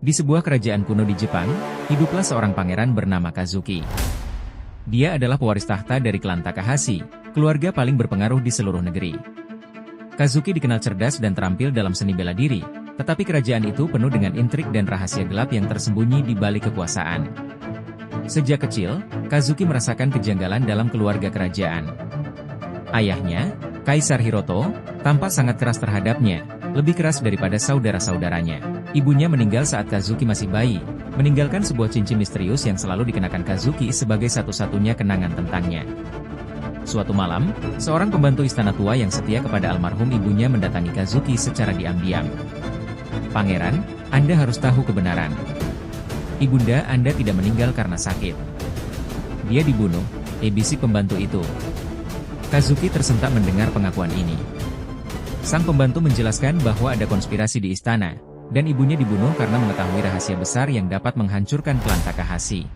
Di sebuah kerajaan kuno di Jepang, hiduplah seorang pangeran bernama Kazuki. Dia adalah pewaris tahta dari klan Takahashi, keluarga paling berpengaruh di seluruh negeri. Kazuki dikenal cerdas dan terampil dalam seni bela diri, tetapi kerajaan itu penuh dengan intrik dan rahasia gelap yang tersembunyi di balik kekuasaan. Sejak kecil, Kazuki merasakan kejanggalan dalam keluarga kerajaan. Ayahnya, Kaisar Hiroto, tampak sangat keras terhadapnya, lebih keras daripada saudara-saudaranya. Ibunya meninggal saat Kazuki masih bayi, meninggalkan sebuah cincin misterius yang selalu dikenakan Kazuki sebagai satu-satunya kenangan tentangnya. Suatu malam, seorang pembantu istana tua yang setia kepada almarhum ibunya mendatangi Kazuki secara diam-diam. "Pangeran, Anda harus tahu kebenaran. Ibunda Anda tidak meninggal karena sakit. Dia dibunuh," bisik pembantu itu. Kazuki tersentak mendengar pengakuan ini. Sang pembantu menjelaskan bahwa ada konspirasi di istana, dan ibunya dibunuh karena mengetahui rahasia besar yang dapat menghancurkan klan Takahashi.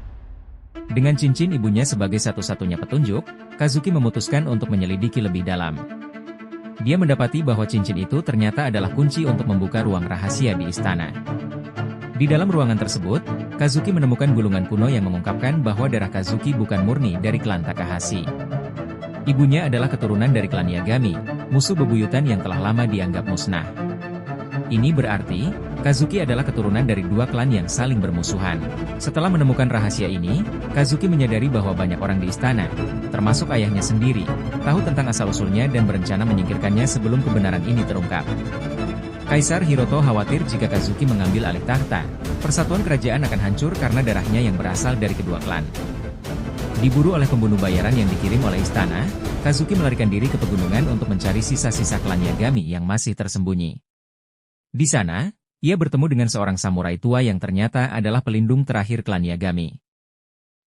Dengan cincin ibunya sebagai satu-satunya petunjuk, Kazuki memutuskan untuk menyelidiki lebih dalam. Dia mendapati bahwa cincin itu ternyata adalah kunci untuk membuka ruang rahasia di istana. Di dalam ruangan tersebut, Kazuki menemukan gulungan kuno yang mengungkapkan bahwa darah Kazuki bukan murni dari klan Takahashi. Ibunya adalah keturunan dari klan Yagami, musuh bebuyutan yang telah lama dianggap musnah. Ini berarti, Kazuki adalah keturunan dari dua klan yang saling bermusuhan. Setelah menemukan rahasia ini, Kazuki menyadari bahwa banyak orang di istana, termasuk ayahnya sendiri, tahu tentang asal-usulnya dan berencana menyingkirkannya sebelum kebenaran ini terungkap. Kaisar Hiroto khawatir jika Kazuki mengambil alih tahta, persatuan kerajaan akan hancur karena darahnya yang berasal dari kedua klan. Diburu oleh pembunuh bayaran yang dikirim oleh istana, Kazuki melarikan diri ke pegunungan untuk mencari sisa-sisa klan Yagami yang masih tersembunyi. Di sana, ia bertemu dengan seorang samurai tua yang ternyata adalah pelindung terakhir klan Yagami.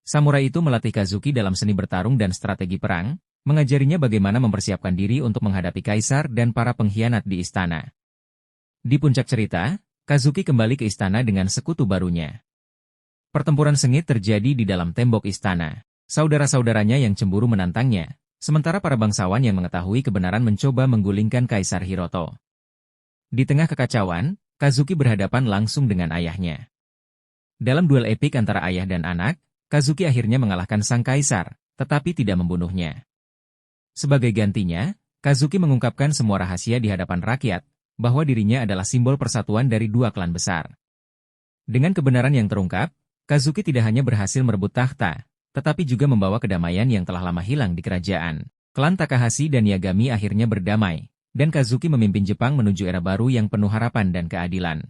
Samurai itu melatih Kazuki dalam seni bertarung dan strategi perang, mengajarinya bagaimana mempersiapkan diri untuk menghadapi kaisar dan para pengkhianat di istana. Di puncak cerita, Kazuki kembali ke istana dengan sekutu barunya. Pertempuran sengit terjadi di dalam tembok istana. Saudara-saudaranya yang cemburu menantangnya, sementara para bangsawan yang mengetahui kebenaran mencoba menggulingkan Kaisar Hiroto. Di tengah kekacauan, Kazuki berhadapan langsung dengan ayahnya. Dalam duel epik antara ayah dan anak, Kazuki akhirnya mengalahkan sang kaisar, tetapi tidak membunuhnya. Sebagai gantinya, Kazuki mengungkapkan semua rahasia di hadapan rakyat, bahwa dirinya adalah simbol persatuan dari dua klan besar. Dengan kebenaran yang terungkap, Kazuki tidak hanya berhasil merebut tahta, tetapi juga membawa kedamaian yang telah lama hilang di kerajaan. Klan Takahashi dan Yagami akhirnya berdamai, dan Kazuki memimpin Jepang menuju era baru yang penuh harapan dan keadilan.